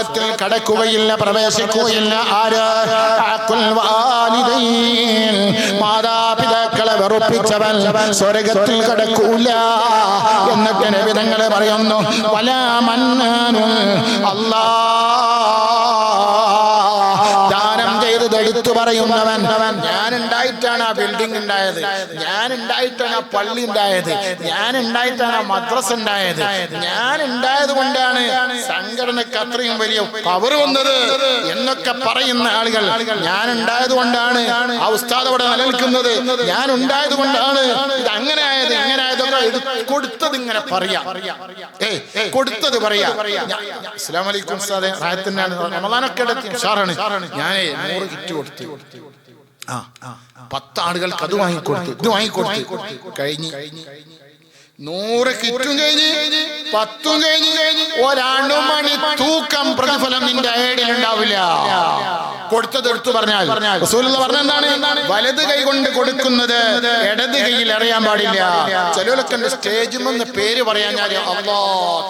സ്വർഗത്തിൽ കടക്കുകയില്ല, പ്രവേശിക്കുകയില്ല. ആര്? അഖുൽ വാലിദൈൻ, മാതാപിതാക്കളെ വെറുപ്പിച്ചവൻ സ്വർഗത്തിൽ കടക്കൂല. എന്നിട്ട് നബി തങ്ങൾ പറയുന്നു, വലാ മന്നാനുൻ, ദാനം ചെയ്തത് എടുത്തു പറയുന്നവൻ. ഞാൻ ഉണ്ടായിട്ടാണ് ആ ബിൽഡിംഗ് ഉണ്ടായത്, ഞാൻ ഉണ്ടായിട്ടാണ് ആ പള്ളി ഉണ്ടായത്, ഞാൻ ഉണ്ടായിട്ടാണ് ആ മദ്രസ ഉണ്ടായത്, ഞാൻ ഉണ്ടായത് കൊണ്ടാണ് സംഘടനക്ക് അത്രയും വലിയ പവർ വന്നത് എന്നൊക്കെ പറയുന്ന ആളുകൾ, ഞാൻ ഉണ്ടായത് കൊണ്ടാണ് ആ ഉസ്താദ് അവിടെ നിലനിൽക്കുന്നത്, ഞാൻ ഉണ്ടായത് കൊണ്ടാണ് ഇത് അങ്ങനെ ആയത്, ഇങ്ങനെ ആയതൊക്കെ കൊടുത്തത് ഇങ്ങനെ പറയാ, കൊടുത്തത് പറയാ. അസ്സലാമു അലൈക്കും ഉസ്താദേ, റാഹത്തിനാണ്, റമദാനൊക്കെ എടുത്തി ഉഷാറാണ്, ഞാനേ 100 കിറ്റ് കൊടുത്തു, 10 ആളുകൾക്ക് അത് വാങ്ങിക്കൊടുത്തു, ഇത് വാങ്ങിക്കൊടുത്തു. കഴിഞ്ഞ് 100 കിറ്റും കഴിഞ്ഞ് 10ഉം കഴിഞ്ഞ് 1 അണുമണി തൂക്കം പ്രതിഫലം നിന്റെ ഐഡിയിൽ ഉണ്ടാവില്ല. കൊടുത്തത് എടുത്തു പറഞ്ഞാൽ റസൂലുള്ളാഹി പറഞ്ഞെന്താണ്? വലത് കൈ കൊണ്ട് കൊടുക്കുന്നത് ഇടത് കൈയിൽ അറിയാൻ പാടില്ല. ചിലരൊക്കെ സ്റ്റേജിൽ നിന്ന് പേര് പറയാൻ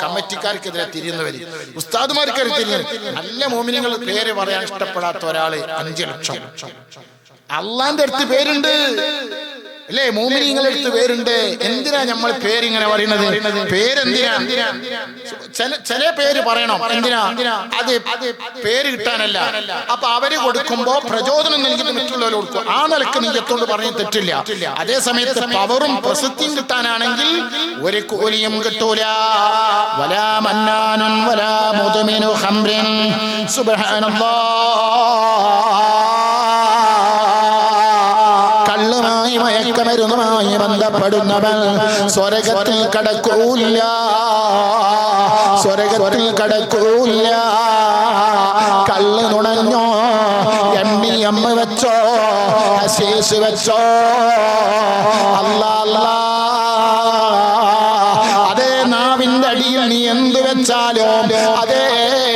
കമ്മിറ്റിക്കാർക്കെതിരെ തിരിയുന്നവര്, ഉസ്താദുമാർക്കെതിരെ തിരിയുന്നത്. നല്ല മോമിനികൾ പേര് പറയാൻ ഇഷ്ടപ്പെടാത്ത ഒരാള് 5 ലക്ഷം. അള്ളാന്റെ അടുത്ത് പേരുണ്ട് അല്ലേ? മോമിനിങ്ങളുടെ അടുത്ത് പേരുണ്ട്. എന്തിനാ നമ്മൾ പേരിങ്ങനെ പറയുന്നത്? പേരെന്തിനാ? ചില പേര് പറയണം. എന്തിനാ? അത് പേര് കിട്ടാനല്ല. അപ്പൊ അവര് കൊടുക്കുമ്പോ പ്രചോദനം നൽകിയിട്ട് മറ്റുള്ളവർ കൊടുക്കും. ആ നിലക്ക് നീയത്തോണ്ട് പറഞ്ഞ് തെറ്റില്ല. അതേ സമയത്ത് പവറും പ്രസിദ്ധിയും കിട്ടാനാണെങ്കിൽ ഒരു കൂലിയും കിട്ടൂല. വലാ മന്നാനുൻ വലാ മുദ്മിനു ഖംറിൻ. സുബ്ഹാനല്ലാഹ്. കള്ളുമായി മയക്കമരുന്നുമായി ബന്ധപ്പെടുന്നവൻ സ്വർഗത്തിൽ കടക്കൂല, സ്വർഗത്തിൽ കടക്കൂല. കള്ള് നുണഞ്ഞോ, MDM വെച്ചോ, ഹശീഷ് വെച്ചോ, അല്ലാ അതേ നാവിന്റെ അടിയിൽ നീ എന്ത് വെച്ചാലോ അതേ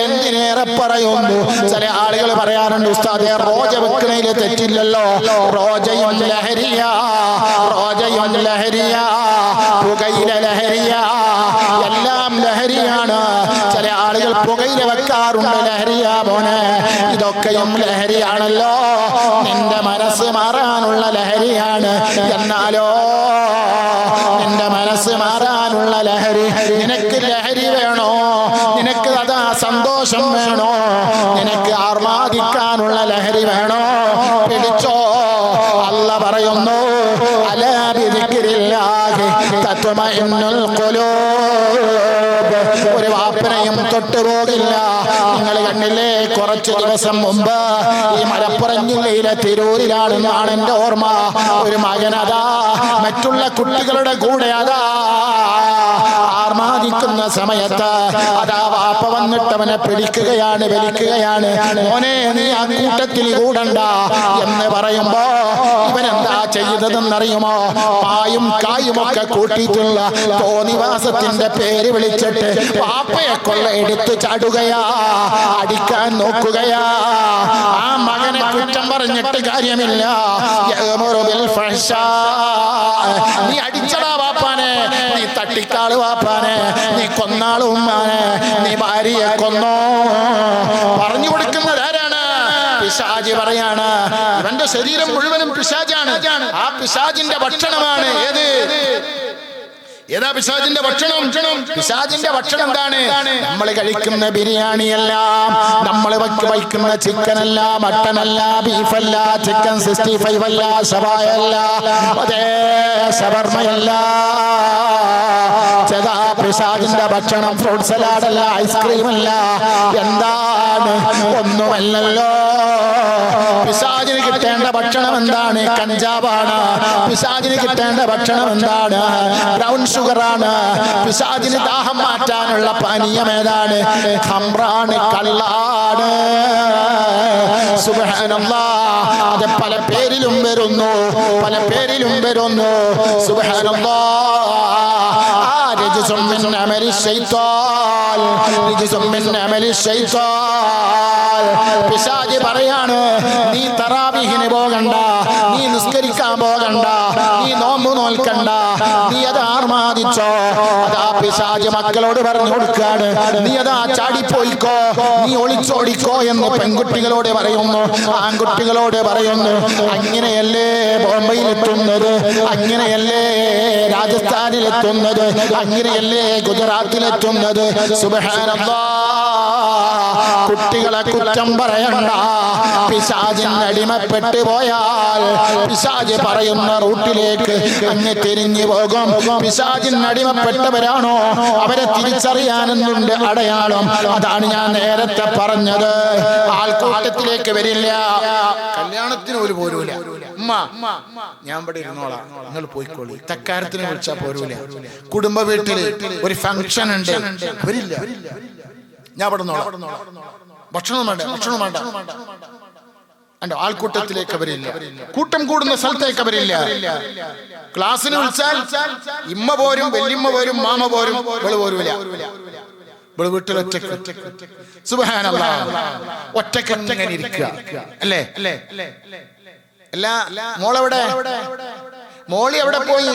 എന്തിനേറെ പറയുന്നു. ചില ആളുകൾ പറയാറുണ്ട്, ഉസ്താദേ റോജ വെക്കണയിൽ തെറ്റില്ലല്ലോ, റോജയും ലഹരിയ, റോജയും ലഹരിയ, പുകയില ലഹരിയ, എല്ലാം ലഹരിയാണ്. ചില ആളുകൾ പുകയില വെക്കാറുണ്ട്, ലഹരിയ മോനെ, ഇതൊക്കെയും ലഹരിയാണല്ലോ, നിന്റെ മനസ്സ് മാറാനുള്ള ലഹരിയാണ്. എന്നാലോ നിന്റെ മനസ്സ് മാറാനുള്ള ലഹരി, നിനക്ക് ലഹരി വേണോ, നിനക്ക് അതാ സന്തോഷം വേണോ, നിനക്ക് ആർമാദിക്കാനുള്ള ലഹരി വേണോ, പിടിച്ചോ. അല്ലാഹ് പറയുന്നു, അലാ ബിദിക്രില്ലാഹി തത്മഇന്നുൽ ഖുലൂബ്. ഒരു വാപ്പനെയും തൊട്ടുപോകില്ല. നിങ്ങൾ കണ്ടില്ലേ, കുറച്ചു ദിവസം മുമ്പ് ഈ മലപ്പുറം ജില്ലയിലെ തിരൂരിലാണെന്നാണ് എന്റെ ഓർമ്മ, ഒരു മകനതാ മറ്റുള്ള കുട്ടികളുടെ കൂടെ അതാ ആർമാദിക്കുന്ന സമയത്ത് അതാ വാപ്പ വന്നിട്ട് അവനെ പിടിക്കുകയാണ്, വലിക്കുകയാണ്. മോനെ നീ ആ കൂട്ടത്തിൽ കൂടണ്ട എന്ന് പറയുമ്പോ ഇവൻ എന്താ ചെയ്തതെന്നറിയുമോ? പായും കായും ഒക്കെ കൂട്ടിയിട്ടുള്ള തോന്നിവാസത്തിന്റെ പേര് വിളിച്ചിട്ട് വാപ്പയെ കൊള്ളയെടുത്ത് ചാടുകയാ, അടിക്കാൻ നോക്കുകയാ. ആ മകനെ കുറ്റം പറഞ്ഞിട്ട് കാര്യമില്ല. നീ അടിച്ചടാ വാപ്പാനെ, നീ തട്ടിക്കാള് വാപ്പാനെ, നീ കൊന്നാള് ഉമ്മാനെ, നീ ഭാര്യയെ കൊന്നോ. പറഞ്ഞു കൊടുക്കുന്നത് ആരാണ്? പിശാച് പറയാണ്. ഇവന്റെ ശരീരം മുഴുവനും പിശാചാണ്. ആ പിശാചിന്റെ ഭക്ഷണമാണ് ഏത്? ഏതാ പിശാചിന്റെ ഭക്ഷണം? പിശാചിന്റെ ഭക്ഷണം എന്താണ്? നമ്മൾ കഴിക്കുന്ന ബിരിയാണിയല്ല, നമ്മൾ വയ്ക്കുന്ന ചിക്കനല്ല, മട്ടനല്ല, ബീഫല്ല, ചിക്കൻ 65 അല്ല, ഷവായല്ല, അതേ ഷവർമയല്ല. പിശാചിന്റെ ഭക്ഷണം ഫ്രൂട്ട് സലാഡല്ല, ഐസ്ക്രീം അല്ല. എന്താണ്? ഒന്നുമല്ലല്ലോ. പിശാചിന് കിട്ടേണ്ട ഭക്ഷണം എന്താണ്? കഞ്ചാവാണ്. പിശാചിന് കിട്ടേണ്ട ഭക്ഷണം എന്താണ്? ബ്രൗൺ ഷുഗറാണ്. പിശാചിന് ദാഹം മാറ്റാനുള്ള പാനീയം ഏതാണ്? ഖംറാണ്, കള്ളാണ്. സുബ്ഹാനല്ലാഹ്. അത് പല പേരിലും വരുന്നു, പല പേരിലും വരുന്നു. സുബ്ഹാനല്ലാഹ്. പിശാച് പറയാണ്, നീ തറാവീഹിന് പോകണ്ട, നീ നിസ്കരിക്കാൻ പോകണ്ട, നീ നോമ്പ് നോൽക്കണ്ട, നീ അതാ ആർമാദിച്ചോ. അതാ പിശാച് മക്കളോട് പറഞ്ഞു കൊടുക്കാണ്, നീ അതാ ചാടിപ്പോയിക്കോ, നീ ഒളിച്ചോടിക്കോ എന്ന് പെൺകുട്ടികളോട് പറയുന്നു, ആൺകുട്ടികളോട് പറയുന്നു. അങ്ങനെയല്ലേ ബോംബെയിലെത്തുന്നത്, അങ്ങനെയല്ലേ രാജസ്ഥാനിലെത്തുന്നത്, അങ്ങനെയല്ലേ ഗുജറാത്തിലെത്തുന്നത്. സുബ്ഹാനല്ലാഹ്, കുട്ടികളെ കുറ്റം പറയണ്ട. പിശാചിന് അടിമപ്പെട്ടു പോയാൽ പിശാച് പറയുന്ന റൂട്ടിലേക്ക് അങ്ങ് തിരിഞ്ഞു പോകും. പിശാചിന് അടിമപ്പെട്ടവരാണോ അവരെ തിരിച്ചറിയാനെന്നുണ്ട് അടയാളം. അതാണ് ഞാൻ നേരത്തെ പറഞ്ഞത്. ആൾക്കൂട്ടത്തിലേക്ക് വരില്ല, കല്യാണത്തിന് ഒരു പോരൂല. ഉമ്മ ഞാൻ ഇവിടെ ഇരുന്നോളാം, നിങ്ങൾ പോയിക്കോളി. തക്കാരത്തിന് വിളിച്ചാൽ പോരൂല. കുടുംബ വീട്ടില് ഒരു ഫംഗ്ഷൻ ഉണ്ട്, വരില്ല. ഞാൻ ഇവിടെ ഭക്ഷണം വേണ്ട, ഭക്ഷണം വേണ്ട. ആൾക്കൂട്ടത്തിലേക്ക് അവരില്ല, കൂട്ടം കൂടുന്ന സ്ഥലത്തേക്ക് അവരില്ല. ക്ലാസ്സിന് വിളിച്ചാൽ ഇമ്മ പോരും, വല്യമ്മ പോരും, മാമ പോരും, ഇവള് പോരൂല. ഇവള് വീട്ടിൽ ഒറ്റക്ക്. സുബ്ഹാനല്ലാഹ്, ഒറ്റക്ക് ഇങ്ങനെ ഇരിക്കുക അല്ലേ? അല്ല, മോളെവിടെ? മോളി എവിടെ പോയി?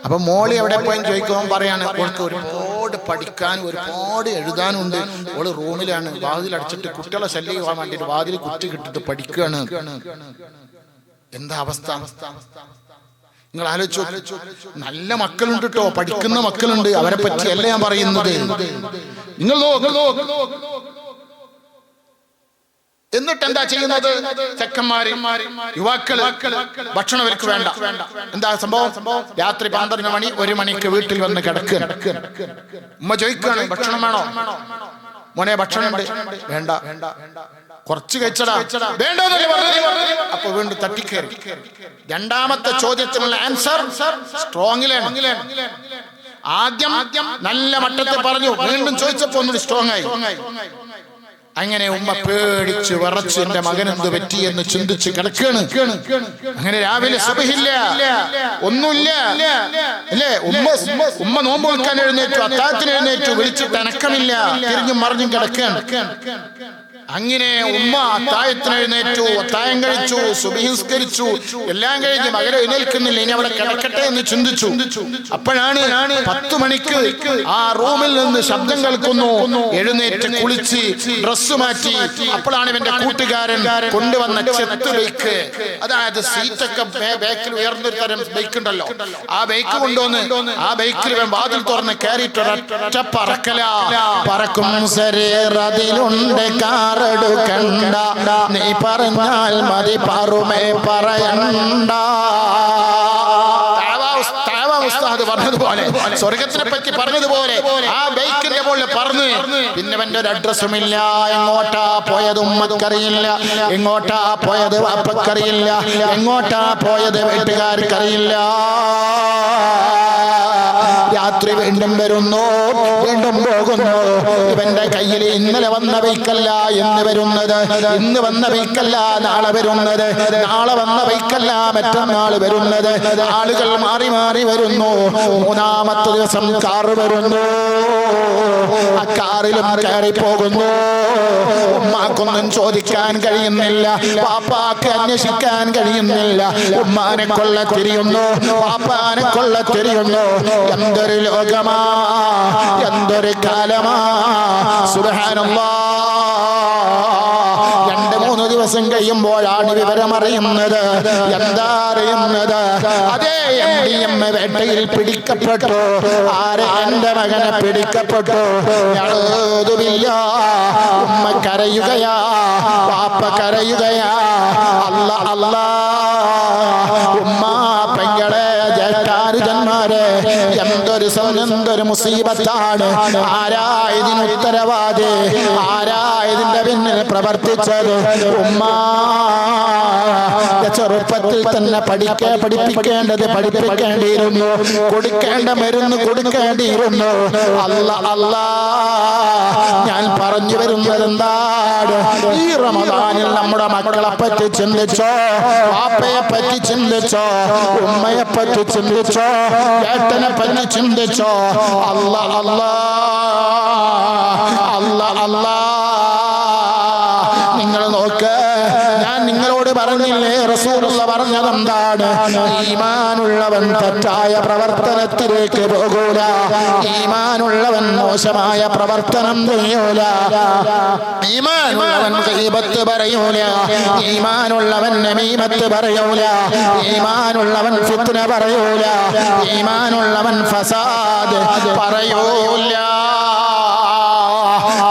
അപ്പൊ മോളി എവിടെ പോയി ചോദിക്കുമ്പോൾ പറയാണ്, ഓൾക്ക് ഒരുപാട് പഠിക്കാനും ഒരുപാട് എഴുതാനുണ്ട്. ഓള് റൂമിലാണ്, വാതിൽ അടച്ചിട്ട് കുട്ടികളെ ശല്യം ചെയ്യാൻ വേണ്ടിട്ട് വാതിൽ കുറ്റി കിട്ടിട്ട് പഠിക്കുകയാണ്. എന്താ അവസ്ഥ നിങ്ങൾ ആലോചിച്ചു? നല്ല മക്കളുണ്ട് കേട്ടോ, പഠിക്കുന്ന മക്കളുണ്ട്, അവരെ പറ്റിയല്ല ഞാൻ പറയുന്നത്. നിങ്ങൾ എന്നിട്ട് എന്താ ചെയ്യുന്നത്? ചെക്കന്മാര്, യുവാക്കള് ഭക്ഷണം അവർക്ക് വേണ്ട. എന്താ സംഭവം? രാത്രി 12 മണി 1 മണിക്ക് വീട്ടിൽ വന്ന് കിടക്കുക. ഉമ്മ ചോദിക്കുകയാണ്, ഭക്ഷണം വേണോ? മോനെ ഭക്ഷണം ഉണ്ട്. വേണ്ട. കുറച്ച് കഴിച്ചടാ. വേണ്ട. അപ്പൊ വീണ്ടും തട്ടിക്കേറി. രണ്ടാമത്തെ ചോദ്യത്തിനുള്ള ആൻസർ സ്ട്രോങ്ങിലാണ്. ആദ്യം നല്ല മട്ടത്തിൽ പറഞ്ഞു, വീണ്ടും ചോദിച്ചപ്പോ ഒന്നുകൂടി സ്ട്രോങ് ആയി. അങ്ങനെ ഉമ്മ പേടിച്ച് വിറച്ച് എന്റെ മകൻ എന്ത് പറ്റിയെന്ന് ചിന്തിച്ച് കിടക്കാണ്. അങ്ങനെ രാവിലെ സുബഹില്ല, ഒന്നുമില്ല അല്ലേ? ഉമ്മ നോമ്പ് വെക്കാൻ എഴുന്നേറ്റു, അത്താഴത്തിന് എഴുന്നേറ്റു, വിളിച്ചിട്ട് അനക്കമില്ല, തിരിഞ്ഞും മറിഞ്ഞും കിടക്കാണ്. അങ്ങനെ ഉമ്മ അത്താഴത്തിന് എഴുന്നേറ്റു, അത്താഴം കഴിച്ചു, സുബഹി നിസ്കരിച്ചു, എല്ലാം കഴിഞ്ഞ് മകൻ എഴുന്നേൽക്കുന്നില്ല, ഇനി അവിടെ കിടക്കട്ടെ എന്ന് ചിന്തിച്ചു. അപ്പോഴാണ് 10 മണിക്ക് ആ റൂമിൽ നിന്ന് ശബ്ദം കേൾക്കുന്നു. എഴുന്നേറ്റ് കുളിച്ച് ഡ്രസ് മാറ്റി. അപ്പോഴാണ് ഇവന്റെ കൂട്ടുകാരൻ കൊണ്ടുവന്ന ചെത്ത് ബൈക്ക്, അതായത് സീറ്റൊക്കെ ബൈക്കിൽ ഉയർന്നൊരു തരം ബൈക്ക് ഉണ്ടല്ലോ, ആ ബൈക്ക് കൊണ്ടുവന്ന് ആ ബൈക്കിൽ ഇവൻ വാതിൽ തുറന്ന് കയറിയിട്ട് ഒരൊറ്റ പറക്കല. പറക്കും ശരീരത്തിലുണ്ട് കാറെടുക്കണ്ട, നീ പറഞ്ഞാൽ മതി പറമേ പറയണ്ട. ഉസ്താദ് പറഞ്ഞതുപോലെ, സ്വർഗത്തിനെ പറ്റി പറഞ്ഞതുപോലെ ആ ബൈക്കിന്റെ മുകളിൽ പറഞ്ഞു. പിന്നെ അവന്റെ ഒരു അഡ്രസ്സും ഇല്ല. എങ്ങോട്ടാ പോയത് ഉമ്മക്കറിയില്ല, എങ്ങോട്ടാ പോയത് വാപ്പക്കറിയില്ല, എങ്ങോട്ടാ പോയത് വീട്ടുകാർക്കറിയില്ല. രാത്രി വീണ്ടും വരുന്നു, വീണ്ടും പോകുന്നു. ഇവന്റെ കയ്യിൽ ഇന്നലെ വന്ന ബൈക്കല്ല ഇന്ന് വരുന്നത്, ഇന്ന് വന്ന ബൈക്കല്ല നാളെ വരുന്നത്, നാളെ വന്ന ബൈക്കല്ല മറ്റന്നാൾ വരുന്നത്. ആളുകൾ മാറി മാറി വരുന്നു. 3-ാമത്തെ ദിവസം കാറ് വരുന്നു. ആ കാറിലും കയറി പോകുന്നു. ഉമ്മാക്കൊന്നും ചോദിക്കാൻ കഴിയുന്നില്ല, പാപ്പാക്ക് അന്വേഷിക്കാൻ കഴിയുന്നില്ല. ഉമ്മാനെ കൊള്ള തിരിയുന്നു, പാപ്പാനെ കൊള്ള തിരിയുന്നു. എന്തൊരു ലോകമാ, എന്തൊരു കാലമാ. സുബ്ഹാനല്ലാഹ്. 2-3 ദിവസം കഴിയുമ്പോഴാണ് വിവരമറിയുന്നത്. എന്താ അറിയുന്നത്? അതേ MDMA വേട്ടയിൽ പിടിക്കപ്പെട്ടു. ആരെ? എന്റെ മകനെ പിടിക്കപ്പെട്ടു. ഉമ്മ കരയുകയാ, പാപ്പ കരയുകയാ. അല്ലാ, ഉമ്മ, പെങ്ങളെ, ജന്മാരെ, എന്തൊരു മുസീബത്താണ്. ആരാ ഇതിന് ഉത്തരവാദി? ആരാ ഇതിന്റെ പിന്നിൽ പ്രവർത്തിച്ചത്? ഉമ്മ ചെറുപ്പത്തിൽ തന്നെ പഠിപ്പിക്കേണ്ടത് പഠിപ്പിക്കേണ്ടിയിരുന്നു, കൊടുക്കേണ്ട മരുന്ന് കൊടുക്കേണ്ടിയിരുന്നു. അല്ലാ, ഞാൻ പറഞ്ഞു വരുന്നത് എന്താണ്? ഈ റമദാനിൽ നമ്മുടെ മക്കളെ പറ്റി ചിന്തിച്ചോ, പാപ്പയെ പറ്റി ചിന്തിച്ചോ, ഉമ്മയെ പറ്റി ചിന്തിച്ചോ, ഏട്ടനെ പറ്റി ചിന്തിച്ചോ. അല്ലാ, നിങ്ങൾ നോക്ക്, ഞാൻ നിങ്ങളോട് പറഞ്ഞില്ലേ റസൂലുള്ള പറഞ്ഞത് എന്താണ്? ഈമാനുള്ളവൻ തെറ്റായ പ്രവർത്തനത്തിലേക്ക് പോകൂല, ഈമാനുള്ളവൻ മോശമായ പ്രവർത്തനം ചെയ്യൂല, ഈമാനുള്ളവൻ ഗീബത്ത് പറയൂല, ഈമാനുള്ളവൻ നമീമത്ത് പറയൂല, ഈമാനുള്ളവൻ ഫിത്ന പറയൂല, ഈമാനുള്ളവൻ ഫസാദ് പറയൂല.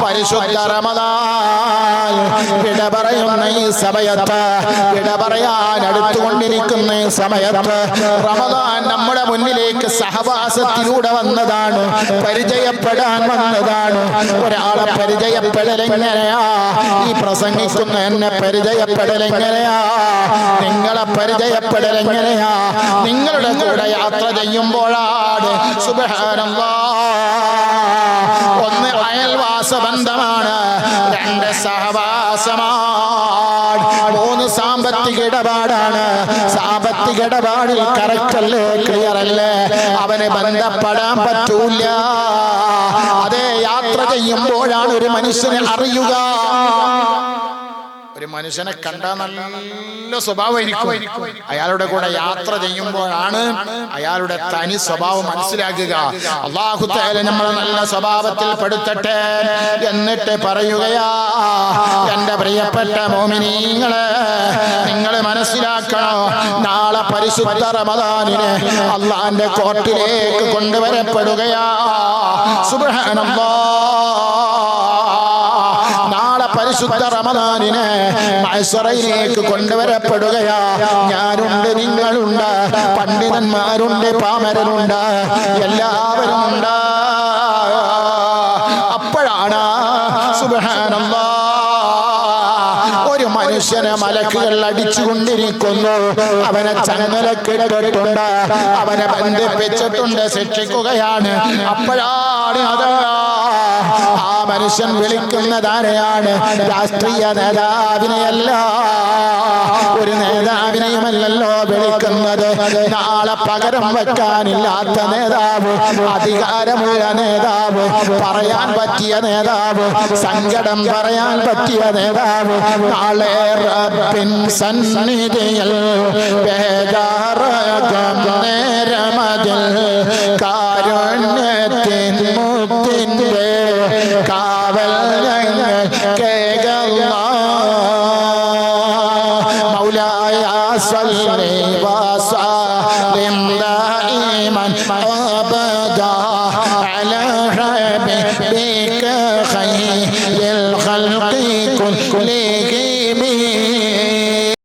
പരിശുദ്ധ റമദാൻ വിട പറയുന്ന ഈ സമയത്ത്, വിട പറയാൻ അടുത്തുകൊണ്ടിരിക്കുന്ന ഈ സമയത്ത് റമദാൻ നമ്മുടെ മുന്നിലേക്ക് സഹവാസത്തിലൂടെ വന്നതാണ്, പരിചയപ്പെടാൻ വന്നതാണ്. ഒരാളെ പരിചയപ്പെടലെങ്ങനെയാ? ഈ പ്രസംഗിക്കുന്ന എന്നെ പരിചയപ്പെടലെങ്ങനെയാ? നിങ്ങളെ പരിചയപ്പെടലെങ്ങനെയാ? നിങ്ങളുടെ കൂടെ യാത്ര ചെയ്യുമ്പോഴാണ്. സുബ്ഹാനല്ലാഹ്. ഒന്ന് അയൽവാസ ബന്ധമാണ്, രണ്ട് സഹവാസമാണ്, മൂന്ന് സാമ്പത്തിക ഇടപാടാണ്. സാമ്പത്തിക ഇടപാടിൽ കറക്റ്റ് അല്ലേ, ക്ലിയർ അല്ലേ? അവന് ബന്ധപ്പെടാൻ പറ്റൂല. അതേ യാത്ര ചെയ്യുമ്പോഴാണ് ഒരു മനുഷ്യനെ അറിയുക. ഒരു മനുഷ്യനെ കണ്ടാൽ നല്ല സ്വഭാവമായിരിക്കും, അയാളുടെ കൂടെ യാത്ര ചെയ്യുമ്പോഴാണ് അയാളുടെ തനി സ്വഭാവം മനസ്സിലാക്കുക. അല്ലാഹു തആല നമ്മളെ നല്ല സ്വഭാവത്തിൽ പെടുത്തട്ടെ. എന്നിട്ട് പറയുകയാ, എന്റെ പ്രിയപ്പെട്ട മുഅ്മിനീങ്ങളെ, നിങ്ങൾ മനസ്സിലാക്കണം, നാളെ പരിശുദ്ധ റമദാനിനെ അല്ലാഹുവിന്റെ കോർട്ടിലേക്ക് കൊണ്ടുവരപ്പെടുകയാ. സുബ്ഹാനല്ലാഹ്. നാളെ പരിശുദ്ധ റമദാനിനെ മഅ്ശറയിലേക്ക് കൊണ്ടുവരപ്പെടുകയാ. ഞാനുണ്ട്, നിങ്ങളുണ്ട്, പണ്ഡിതന്മാരുണ്ട്, പാമരനുണ്ട്, എല്ലാവരും ഉണ്ട്. അപ്പോഴാണ് സുബ്ഹാനല്ലാഹ് ഒരു മനുഷ്യനെ മലക്കുകൾ അടിച്ചുകൊണ്ടിരിക്കുന്നു. അവനെ ചങ്ങലക്കിടട്ടുണ്ട്, അവനെ ബന്ധിപ്പിച്ചിട്ടുണ്ട്, ശിക്ഷിക്കുകയാണ്. അപ്പോഴാണ് അത് ആ മനുഷ്യൻ വിളിക്കുന്നതാരെയാണ്? രാഷ്ട്രീയ നേതാവിനെയല്ല, ഒരു നേതാവിനെയുമല്ലല്ലോ വിളിക്കുന്നത്. നാളെ പകരം വെക്കാനില്ലാത്ത നേതാവ്, അധികാരമുള്ള നേതാവ്, പറയാൻ പറ്റിയ നേതാവ്, സങ്കടം പറയാൻ പറ്റിയ നേതാവ് നാളെ റബ്ബിൻ സന്നിധിയിൽ ബേജാറാകും നേരമതിൽ